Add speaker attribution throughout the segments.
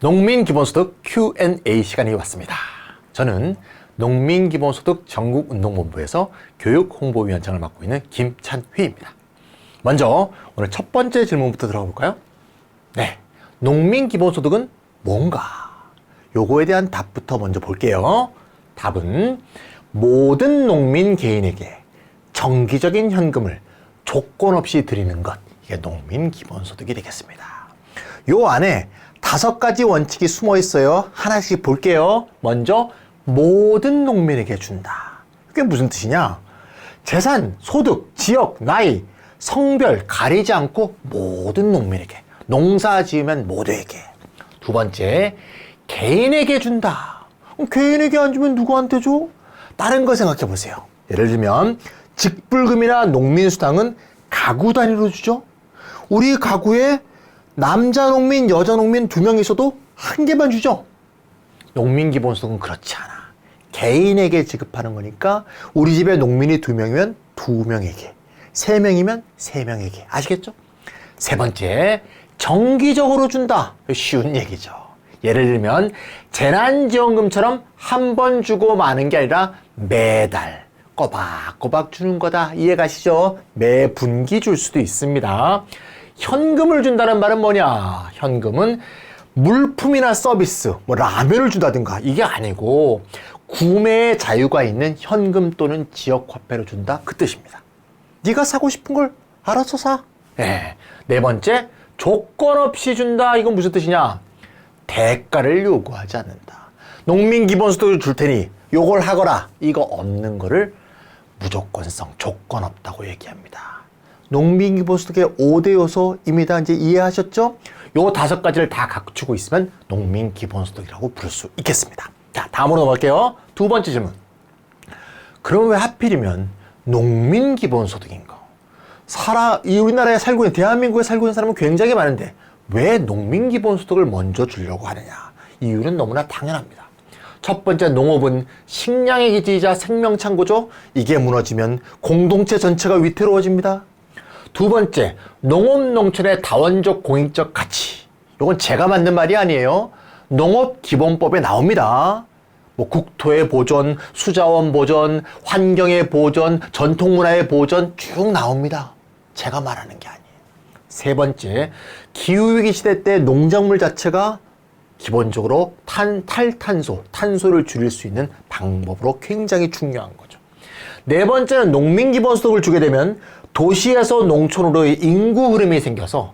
Speaker 1: 농민 기본소득 Q&A 시간이 왔습니다. 저는 농민 기본소득 전국운동본부에서 교육홍보위원장을 맡고 있는 김찬휘입니다. 먼저 오늘 첫 번째 질문부터 들어가 볼까요? 네, 농민 기본소득은 뭔가? 요거에 대한 답부터 먼저 볼게요. 답은 모든 농민 개인에게 정기적인 현금을 조건 없이 드리는 것, 이게 농민 기본소득이 되겠습니다. 요 안에 5가지 원칙이 숨어 있어요. 하나씩 볼게요. 먼저 모든 농민에게 준다. 이게 무슨 뜻이냐? 재산, 소득, 지역, 나이, 성별 가리지 않고 모든 농민에게, 농사 지으면 모두에게. 두 번째, 개인에게 준다. 개인에게 안 주면 누구한테 줘? 다른 거 생각해 보세요. 예를 들면 직불금이나 농민수당은 가구 단위로 주죠. 우리 가구에 남자 농민, 여자 농민 2명 있어도 1개만 주죠. 농민 기본소득은 그렇지 않아. 개인에게 지급하는 거니까 우리 집에 농민이 2명이면 2명에게, 3명이면 3명에게. 아시겠죠? 세 번째, 정기적으로 준다. 쉬운 얘기죠. 예를 들면 재난지원금처럼 한 번 주고 마는 게 아니라 매달 꼬박꼬박 주는 거다. 이해가시죠? 매 분기 줄 수도 있습니다. 현금을 준다는 말은 뭐냐? 현금은 물품이나 서비스, 뭐 라면을 준다든가 이게 아니고 구매의 자유가 있는 현금 또는 지역화폐로 준다, 그 뜻입니다. 네가 사고 싶은 걸 알아서 사. 네. 네 번째, 조건 없이 준다. 이건 무슨 뜻이냐? 대가를 요구하지 않는다. 농민 기본소득을 줄 테니 요걸 하거라. 이거 없는 거를 무조건성, 조건 없다고 얘기합니다. 농민 기본소득의 5대 요소입니다. 이제 이해하셨죠? 요 5가지를 다 갖추고 있으면 농민 기본소득이라고 부를 수 있겠습니다. 자, 다음으로 넘어갈게요. 두 번째 질문. 그럼 왜 하필이면 농민 기본소득인가? 이 우리나라에 살고 있는, 대한민국에 살고 있는 사람은 굉장히 많은데 왜 농민 기본소득을 먼저 주려고 하느냐? 이유는 너무나 당연합니다. 첫 번째, 농업은 식량의 기지이자 생명창고죠. 이게 무너지면 공동체 전체가 위태로워집니다. 두 번째, 농업 농촌의 다원적 공익적 가치. 이건 제가 만든 말이 아니에요. 농업기본법에 나옵니다. 뭐 국토의 보존, 수자원 보존, 환경의 보존, 전통문화의 보존 쭉 나옵니다. 제가 말하는 게 아니에요. 세 번째, 기후위기 시대 때 농작물 자체가 기본적으로 탄소를 줄일 수 있는 방법으로 굉장히 중요한 거죠. 네 번째는 농민 기본소득을 주게 되면 도시에서 농촌으로의 인구 흐름이 생겨서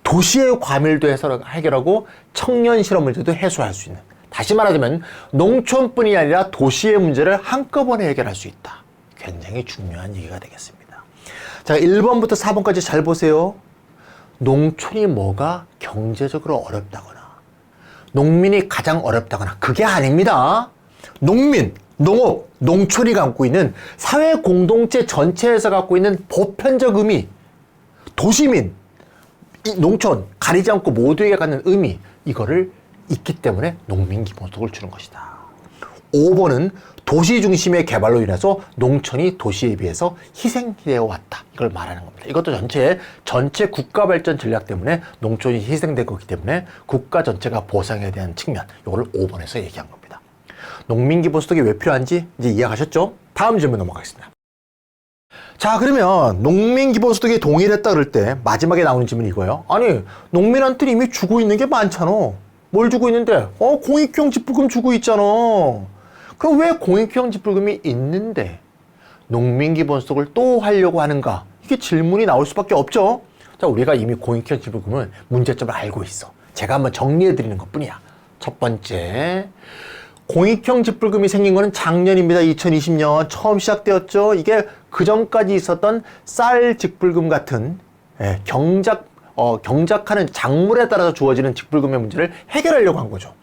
Speaker 1: 도시의 과밀도 해결하고 청년 실업 문제도 해소할 수 있는, 다시 말하자면 농촌뿐이 아니라 도시의 문제를 한꺼번에 해결할 수 있다. 굉장히 중요한 얘기가 되겠습니다. 자, 1번부터 4번까지 잘 보세요. 농촌이 뭐가 경제적으로 어렵다거나 농민이 가장 어렵다거나 그게 아닙니다. 농민, 농업, 농촌이 갖고 있는 사회 공동체 전체에서 갖고 있는 보편적 의미, 도시민, 농촌 가리지 않고 모두에게 갖는 의미, 이거를 있기 때문에 농민 기본소득을 주는 것이다. 5번은 도시 중심의 개발로 인해서 농촌이 도시에 비해서 희생되어 왔다. 이걸 말하는 겁니다. 이것도 전체 국가 발전 전략 때문에 농촌이 희생된 거기 때문에 국가 전체가 보상에 대한 측면, 이걸 5번에서 얘기한 겁니다. 농민 기본소득이 왜 필요한지 이제 이해하셨죠? 다음 질문 넘어가겠습니다. 자, 그러면 농민 기본소득이 동일했다 그럴 때 마지막에 나오는 질문이 이거예요. 아니, 농민한테 이미 주고 있는 게 많잖아. 뭘 주고 있는데? 공익형 직불금 주고 있잖아. 그럼 왜 공익형 직불금이 있는데 농민 기본소득을 또 하려고 하는가? 이게 질문이 나올 수밖에 없죠. 자, 우리가 이미 공익형 직불금은 문제점을 알고 있어. 제가 한번 정리해 드리는 것 뿐이야. 첫 번째, 공익형 직불금이 생긴 거는 작년입니다. 2020년 처음 시작되었죠. 이게 그 전까지 있었던 쌀 직불금 같은 경작하는 작물에 따라서 주어지는 직불금의 문제를 해결하려고 한 거죠.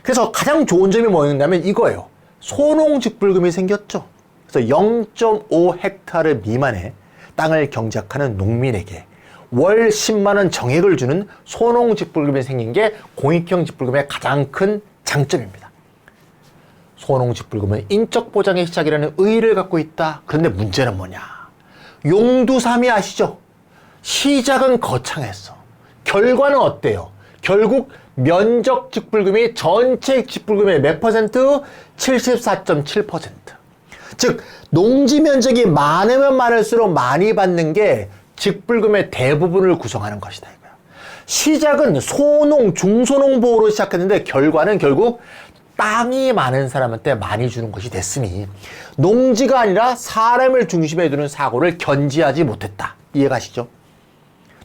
Speaker 1: 그래서 가장 좋은 점이 뭐였냐면 이거예요. 소농 직불금이 생겼죠. 그래서 0.5헥타르 미만의 땅을 경작하는 농민에게 월 10만 원 정액을 주는 소농 직불금이 생긴 게 공익형 직불금의 가장 큰 장점입니다. 소농 직불금은 인적 보장의 시작이라는 의의를 갖고 있다. 그런데 문제는 뭐냐? 용두삼이 아시죠? 시작은 거창했어. 결과는 어때요? 결국 면적 직불금이 전체 직불금의 몇 퍼센트? 74.7%. 즉 농지 면적이 많으면 많을수록 많이 받는 게 직불금의 대부분을 구성하는 것이다 이거야. 시작은 소농, 중소농 보호로 시작했는데 결과는 결국 땅이 많은 사람한테 많이 주는 것이 됐으니 농지가 아니라 사람을 중심에 두는 사고를 견지하지 못했다. 이해가시죠?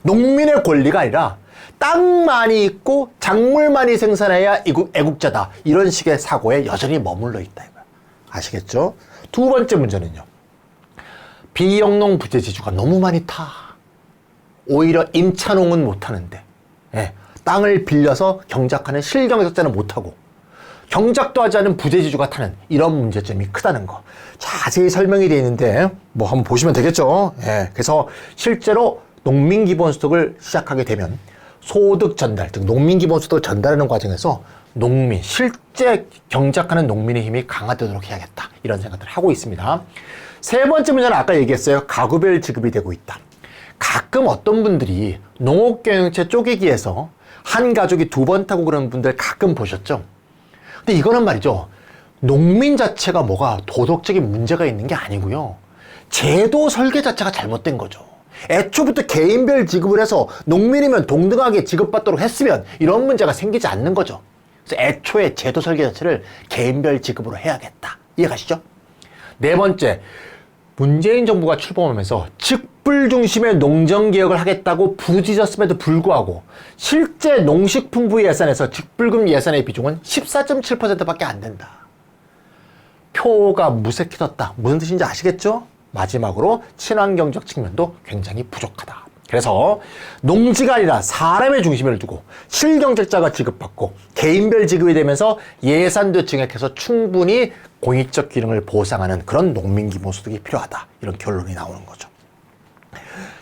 Speaker 1: 농민의 권리가 아니라 땅 많이 있고 작물 많이 생산해야 애국자다. 이런 식의 사고에 여전히 머물러 있다 이거야. 아시겠죠? 두 번째 문제는요. 비영농 부재지주가 너무 많이 타. 오히려 임차농은 못하는데 땅을 빌려서 경작하는 실경작자는 못하고 경작도 하지 않은 부재지주가 타는 이런 문제점이 크다는 거. 자세히 설명이 되어 있는데 뭐 한번 보시면 되겠죠. 그래서 실제로 농민기본소득을 시작하게 되면 소득 전달, 즉 농민기본소득을 전달하는 과정에서 농민, 실제 경작하는 농민의 힘이 강화되도록 해야겠다. 이런 생각들을 하고 있습니다. 세 번째 문제는 아까 얘기했어요. 가구별 지급이 되고 있다. 가끔 어떤 분들이 농업경영체 쪼개기에서 한 가족이 두 번 타고 그러는 분들 가끔 보셨죠? 근데 이거는 말이죠. 농민 자체가 뭐가 도덕적인 문제가 있는 게 아니고요. 제도 설계 자체가 잘못된 거죠. 애초부터 개인별 지급을 해서 농민이면 동등하게 지급받도록 했으면 이런 문제가 생기지 않는 거죠. 그래서 애초에 제도 설계 자체를 개인별 지급으로 해야겠다. 이해가시죠? 네 번째, 문재인 정부가 출범하면서 직불 중심의 농정개혁을 하겠다고 부지졌음에도 불구하고 실제 농식품부 예산에서 직불금 예산의 비중은 14.7%밖에 안 된다. 표가 무색해졌다. 무슨 뜻인지 아시겠죠? 마지막으로 친환경적 측면도 굉장히 부족하다. 그래서 농지가 아니라 사람의 중심을 두고 실경작자가 지급받고 개인별 지급이 되면서 예산도 증액해서 충분히 공익적 기능을 보상하는 그런 농민기본소득이 필요하다. 이런 결론이 나오는 거죠.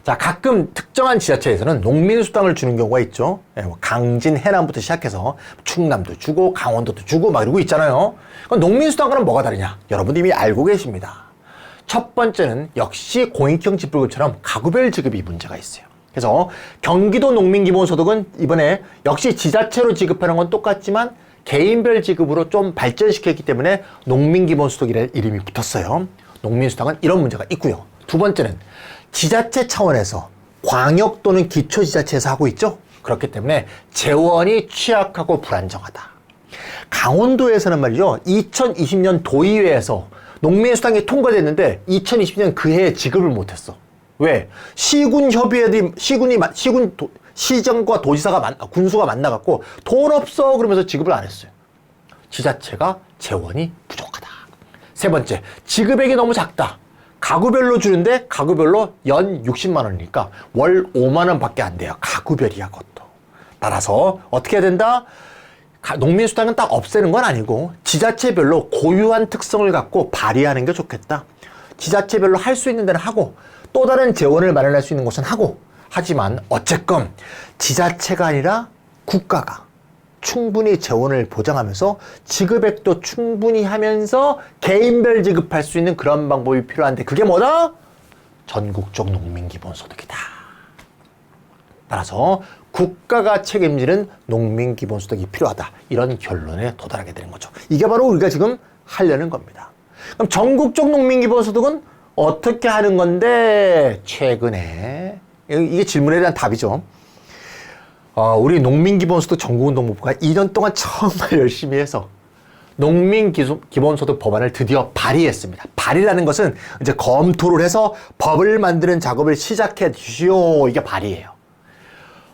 Speaker 1: 자, 가끔 특정한 지자체에서는 농민수당을 주는 경우가 있죠. 강진, 해남부터 시작해서 충남도 주고 강원도도 주고 막 이러고 있잖아요. 그럼 농민수당과는 뭐가 다르냐? 여러분들이 이미 알고 계십니다. 첫 번째는 역시 공익형 직불금처럼 가구별 지급이 문제가 있어요. 그래서 경기도 농민기본소득은 이번에 역시 지자체로 지급하는 건 똑같지만 개인별 지급으로 좀 발전시켰기 때문에 농민기본소득이라는 이름이 붙었어요. 농민수당은 이런 문제가 있고요. 두 번째는 지자체 차원에서 광역 또는 기초지자체에서 하고 있죠. 그렇기 때문에 재원이 취약하고 불안정하다. 강원도에서는 말이죠. 2020년 도의회에서 농민수당이 통과됐는데 2020년 그 해에 지급을 못했어. 왜? 시정과 도지사가 군수가 만나갖고 돈 없어 그러면서 지급을 안 했어요. 지자체가 재원이 부족하다. 세 번째, 지급액이 너무 작다. 가구별로 주는데 가구별로 연 60만 원이니까 월 5만 원밖에 안 돼요. 가구별이야 그것도. 따라서 어떻게 해야 된다? 농민수당은 딱 없애는 건 아니고 지자체별로 고유한 특성을 갖고 발휘하는 게 좋겠다. 지자체별로 할 수 있는 데는 하고 또 다른 재원을 마련할 수 있는 곳은 하고 하지만 어쨌건 지자체가 아니라 국가가 충분히 재원을 보장하면서 지급액도 충분히 하면서 개인별 지급할 수 있는 그런 방법이 필요한데 그게 뭐다? 전국적 농민기본소득이다. 따라서 국가가 책임지는 농민기본소득이 필요하다. 이런 결론에 도달하게 되는 거죠. 이게 바로 우리가 지금 하려는 겁니다. 그럼 전국적 농민기본소득은 어떻게 하는 건데 최근에 이게 질문에 대한 답이죠. 우리 농민기본소득 전국운동본부가 2년 동안 정말 열심히 해서 농민기본소득 법안을 드디어 발의했습니다. 발의라는 것은 이제 검토를 해서 법을 만드는 작업을 시작해 주시오. 이게 발의예요.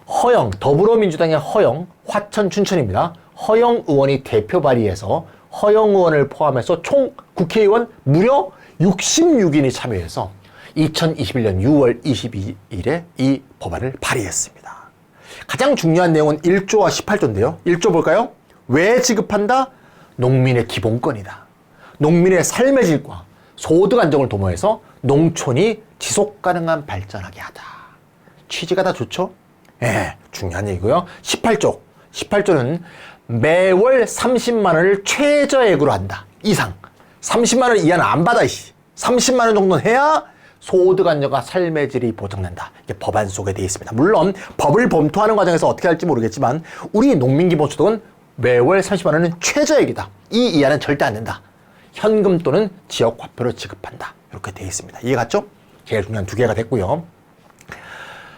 Speaker 1: 허영, 더불어민주당의 허영, 화천 춘천입니다. 허영 의원이 대표 발의해서 허영 의원을 포함해서 총 국회의원 무려 66인이 참여해서 2021년 6월 22일에 이 법안을 발의했습니다. 가장 중요한 내용은 1조와 18조인데요. 1조 볼까요? 왜 지급한다? 농민의 기본권이다. 농민의 삶의 질과 소득 안정을 도모해서 농촌이 지속 가능한 발전하게 하다. 취지가 다 좋죠? 중요한 얘기고요. 18조는 매월 30만 원을 최저액으로 한다. 이상. 30만 원 이하는 안 받아. 30만 원 정도는 해야 소득 안정과 삶의 질이 보장된다. 이게 법안 속에 되어 있습니다. 물론 법을 검토하는 과정에서 어떻게 할지 모르겠지만 우리 농민기본소득은 매월 30만 원은 최저액이다. 이 이하는 절대 안 된다. 현금 또는 지역화표로 지급한다. 이렇게 되어 있습니다. 이해 갔죠? 제일 중요한 두 개가 됐고요.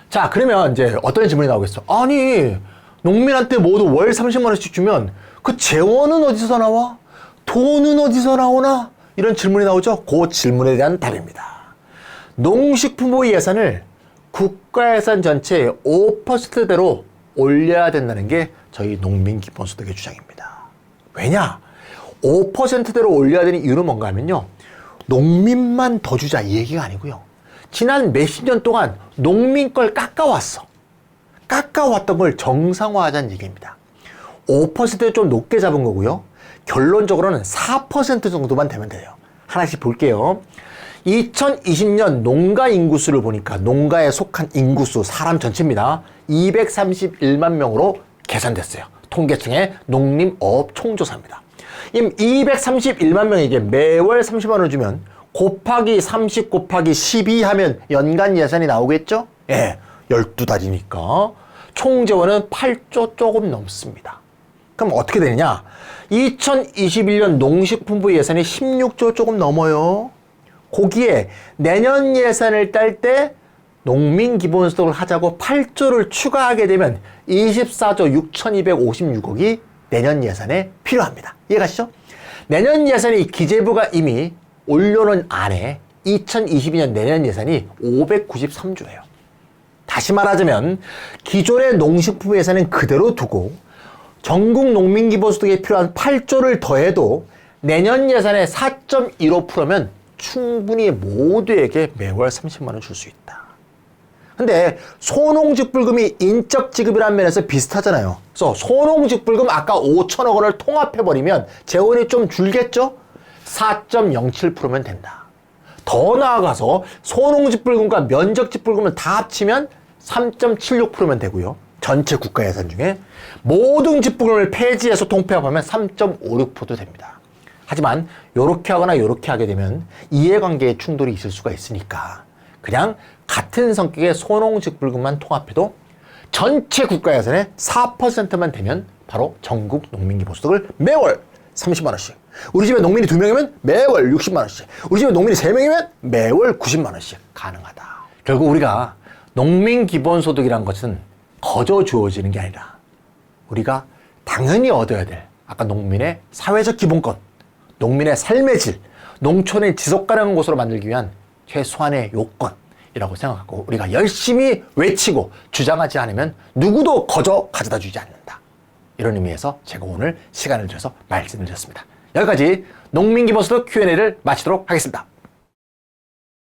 Speaker 1: 자, 그러면 이제 어떤 질문이 나오겠어? 아니, 농민한테 모두 월 30만 원씩 주면 그 재원은 어디서 나와? 돈은 어디서 나오나? 이런 질문이 나오죠? 그 질문에 대한 답입니다. 농식품부 예산을 국가예산 전체의 5%대로 올려야 된다는 게 저희 농민기본소득의 주장입니다. 왜냐? 5%대로 올려야 되는 이유는 뭔가 하면요. 농민만 더 주자 이 얘기가 아니고요. 지난 몇십 년 동안 농민 걸 깎아왔어. 깎아왔던 걸 정상화하자는 얘기입니다. 5%를 좀 높게 잡은 거고요. 결론적으로는 4% 정도만 되면 돼요. 하나씩 볼게요. 2020년 농가 인구수를 보니까 농가에 속한 인구수 사람 전체입니다. 231만 명으로 계산됐어요. 통계청의 농림어업 총조사입니다. 이 231만 명에게 매월 30만 원 주면 곱하기 30 곱하기 12 하면 연간 예산이 나오겠죠? 예, 12달이니까 총 재원은 8조 조금 넘습니다. 그럼 어떻게 되느냐? 2021년 농식품부 예산이 16조 조금 넘어요. 거기에 내년 예산을 딸 때 농민기본소득을 하자고 8조를 추가하게 되면 24조 6,256억이 내년 예산에 필요합니다. 이해가시죠? 내년 예산이 기재부가 이미 올려놓은 안에 2022년 내년 예산이 593조예요. 다시 말하자면 기존의 농식품 예산은 그대로 두고 전국 농민기본소득에 필요한 8조를 더해도 내년 예산의 4.15%면 충분히 모두에게 매월 30만 원 줄 수 있다. 근데 소농직불금이 인적지급이라는 면에서 비슷하잖아요. 그래서 소농직불금 아까 5천억 원을 통합해버리면 재원이 좀 줄겠죠? 4.07%면 된다. 더 나아가서 소농직불금과 면적직불금을 다 합치면 3.76%면 되고요. 전체 국가 예산 중에 모든 직불금을 폐지해서 통폐합하면 3.56%도 됩니다. 하지만 이렇게 하거나 이렇게 하게 되면 이해관계에 충돌이 있을 수가 있으니까 그냥 같은 성격의 소농직불금만 통합해도 전체 국가 예산의 4%만 되면 바로 전국 농민기본소득을 매월 30만 원씩, 우리 집에 농민이 2명이면 매월 60만 원씩, 우리 집에 농민이 3명이면 매월 90만 원씩 가능하다. 결국 우리가 농민기본소득이란 것은 거저 주어지는 게 아니라 우리가 당연히 얻어야 될 아까 농민의 사회적 기본권, 농민의 삶의 질, 농촌을 지속가능한 곳으로 만들기 위한 최소한의 요건이라고 생각하고 우리가 열심히 외치고 주장하지 않으면 누구도 거저 가져다 주지 않는다. 이런 의미에서 제가 오늘 시간을 들여서 말씀을 드렸습니다. 여기까지 농민기본소득 Q&A를 마치도록 하겠습니다.